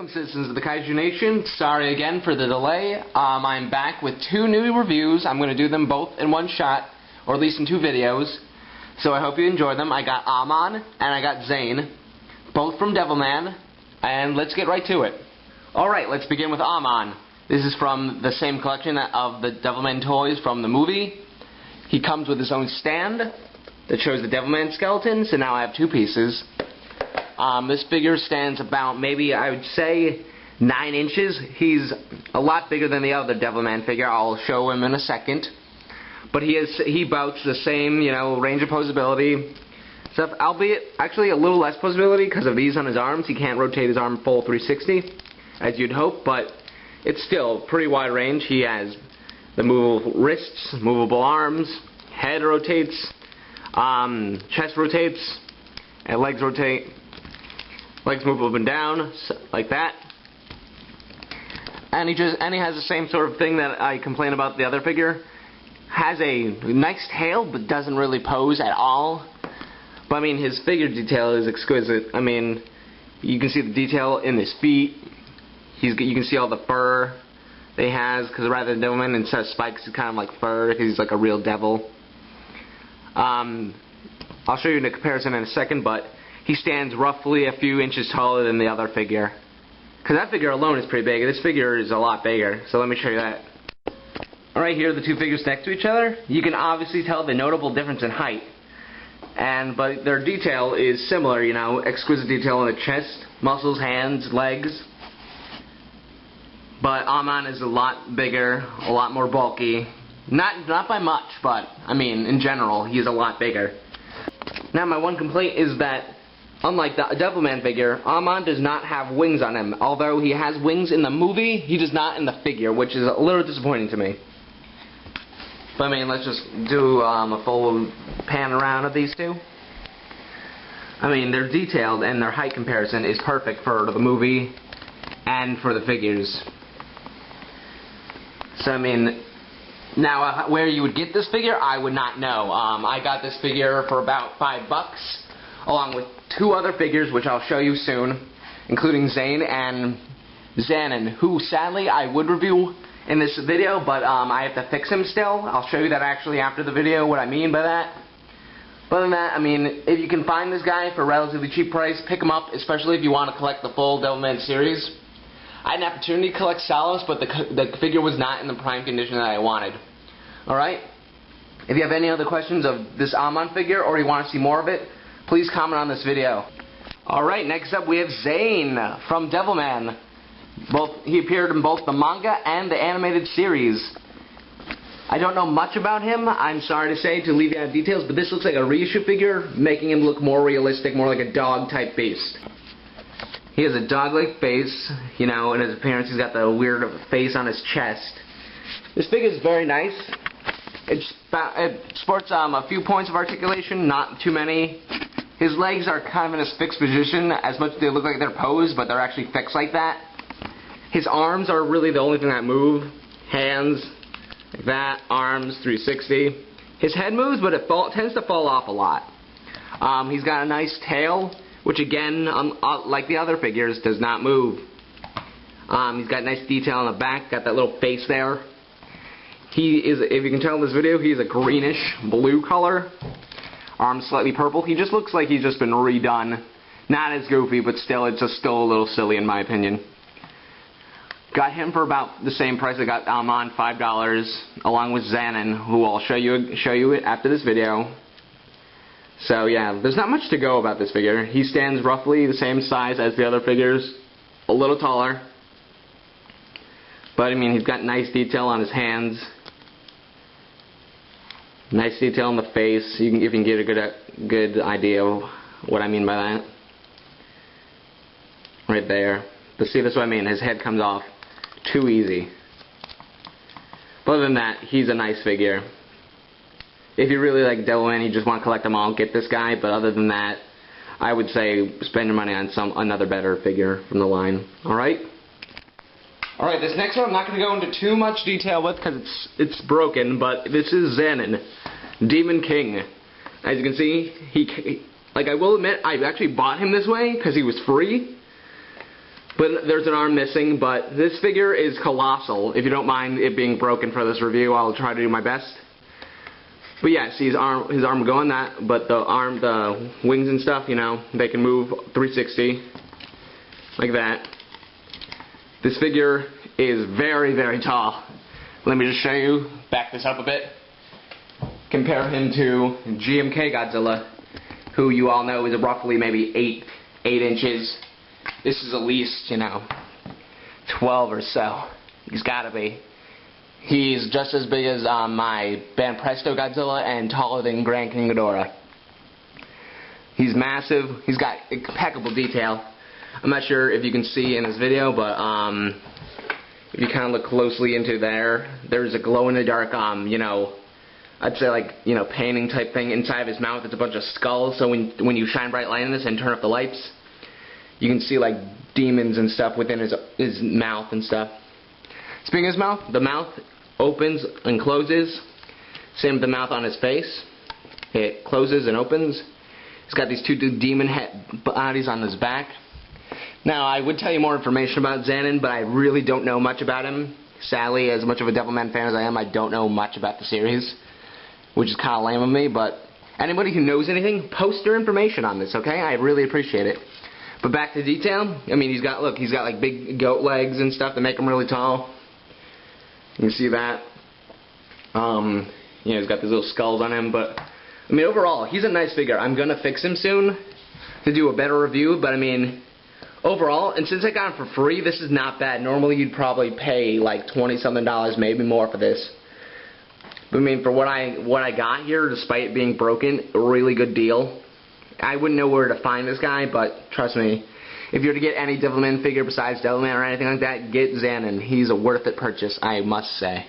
Welcome, citizens of the Kaiju Nation. Sorry again for the delay. I'm back with two new reviews. I'm going to do them both in one shot, or at least in two videos. So I hope you enjoy them. I got Amon and I got Zane, both from Devilman, and let's get right to it. Alright, let's begin with Amon. This is from the same collection of the Devilman toys from the movie. He comes with his own stand that shows the Devilman skeleton, so now I have two pieces. This figure stands about, maybe I would say, 9 inches. He's a lot bigger than the other Devilman figure. I'll show him in a second. But he bouts the same, range of posability stuff, albeit actually a little less posability because of these on his arms. He can't rotate his arm full 360, as you'd hope, but it's still pretty wide range. He has the movable wrists, movable arms, head rotates, chest rotates, and legs rotate. Legs move up and down, like that. And he has the same sort of thing that I complain about the other figure. Has a nice tail, but doesn't really pose at all. But I mean, his figure detail is exquisite. I mean, you can see the detail in his feet. You can see all the fur that he has, because rather than Devilman, instead of spikes, it's kind of like fur, because he's like a real devil. I'll show you the comparison in a second, but he stands roughly a few inches taller than the other figure. Because that figure alone is pretty big. This figure is a lot bigger. So let me show you that. Alright, here are the two figures next to each other. You can obviously tell the notable difference in height. But their detail is similar, exquisite detail in the chest, muscles, hands, legs. But Amon is a lot bigger, a lot more bulky. Not by much, but I mean, in general, he's a lot bigger. Now, my one complaint is that, unlike the Devilman figure, Amon does not have wings on him. Although he has wings in the movie, he does not in the figure, which is a little disappointing to me. But I mean, let's just do a full pan around of these two. I mean, they're detailed, and their height comparison is perfect for the movie and for the figures. So I mean, now where you would get this figure, I would not know. I got this figure for about $5, along with two other figures, which I'll show you soon, including Zane and Xanon, who sadly I would review in this video, but I have to fix him still. I'll show you that actually after the video, what I mean by that. But other than that, I mean, if you can find this guy for a relatively cheap price, pick him up, especially if you want to collect the full Devilman series. I had an opportunity to collect Salos, but the figure was not in the prime condition that I wanted. Alright? If you have any other questions of this Amon figure, or you want to see more of it, please comment on this video. Alright, next up we have Zane from Devilman. He appeared in both the manga and the animated series. I don't know much about him, I'm sorry to say, to leave you out of details, but this looks like a reissue figure, making him look more realistic, more like a dog-type beast. He has a dog-like face, in his appearance he's got the weird face on his chest. This figure is very nice. It sports a few points of articulation, not too many. His legs are kind of in a fixed position, as much as they look like they're posed, but they're actually fixed like that. His arms are really the only thing that move. Hands, like that, arms, 360. His head moves, but it tends to fall off a lot. He's got a nice tail, which again, like the other figures, does not move. He's got nice detail on the back, got that little face there. He is, if you can tell in this video, he's a greenish blue color. Arms slightly purple. He just looks like he's just been redone. Not as goofy, but still, it's just still a little silly in my opinion. Got him for about the same price I got Amon, $5, along with Xanon, who I'll show you after this video. So yeah, there's not much to go about this figure. He stands roughly the same size as the other figures, a little taller. But I mean, he's got nice detail on his hands. Nice detail on the face. You can get a good idea of what I mean by that. Right there. But see, that's what I mean. His head comes off too easy. But other than that, he's a nice figure. If you really like Devilman, you just want to collect them all, get this guy. But other than that, I would say spend your money on another better figure from the line. Alright? Alright, this next one I'm not going to go into too much detail with because it's broken, but this is Xanon, Demon King. As you can see, I will admit, I actually bought him this way because he was free. But there's an arm missing, but this figure is colossal. If you don't mind it being broken for this review, I'll try to do my best. But yeah, see his arm going that, but the wings and stuff, you know, they can move 360 like that. This figure is very, very tall. Let me just show you, back this up a bit. Compare him to GMK Godzilla, who you all know is roughly maybe 8 inches. This is at least, you know, 12 or so. He's gotta be. He's just as big as my Banpresto Godzilla and taller than Grand King Ghidorah. He's massive. He's got impeccable detail. I'm not sure if you can see in this video, but if you kind of look closely into there's a glow-in-the-dark, you know, I'd say like, you know, painting type thing inside of his mouth. It's a bunch of skulls, so when you shine bright light in this and turn off the lights, you can see like demons and stuff within his mouth and stuff. Speaking of his mouth, the mouth opens and closes. Same with the mouth on his face. It closes and opens. He's got these two demon head bodies on his back. Now, I would tell you more information about Xanon, but I really don't know much about him. Sadly, as much of a Devilman fan as I am, I don't know much about the series, which is kind of lame of me, but anybody who knows anything, post your information on this, okay? I really appreciate it. But back to detail, I mean, he's got like big goat legs and stuff that make him really tall. You can see that. You know, he's got these little skulls on him, but I mean, overall, he's a nice figure. I'm gonna fix him soon to do a better review, but I mean, overall, and since I got him for free, this is not bad. Normally, you'd probably pay like $20-something, maybe more for this. But I mean, for what I got here, despite it being broken, a really good deal. I wouldn't know where to find this guy, but trust me, if you're to get any Devilman figure besides Devilman or anything like that, get Xanon. He's a worth it purchase, I must say.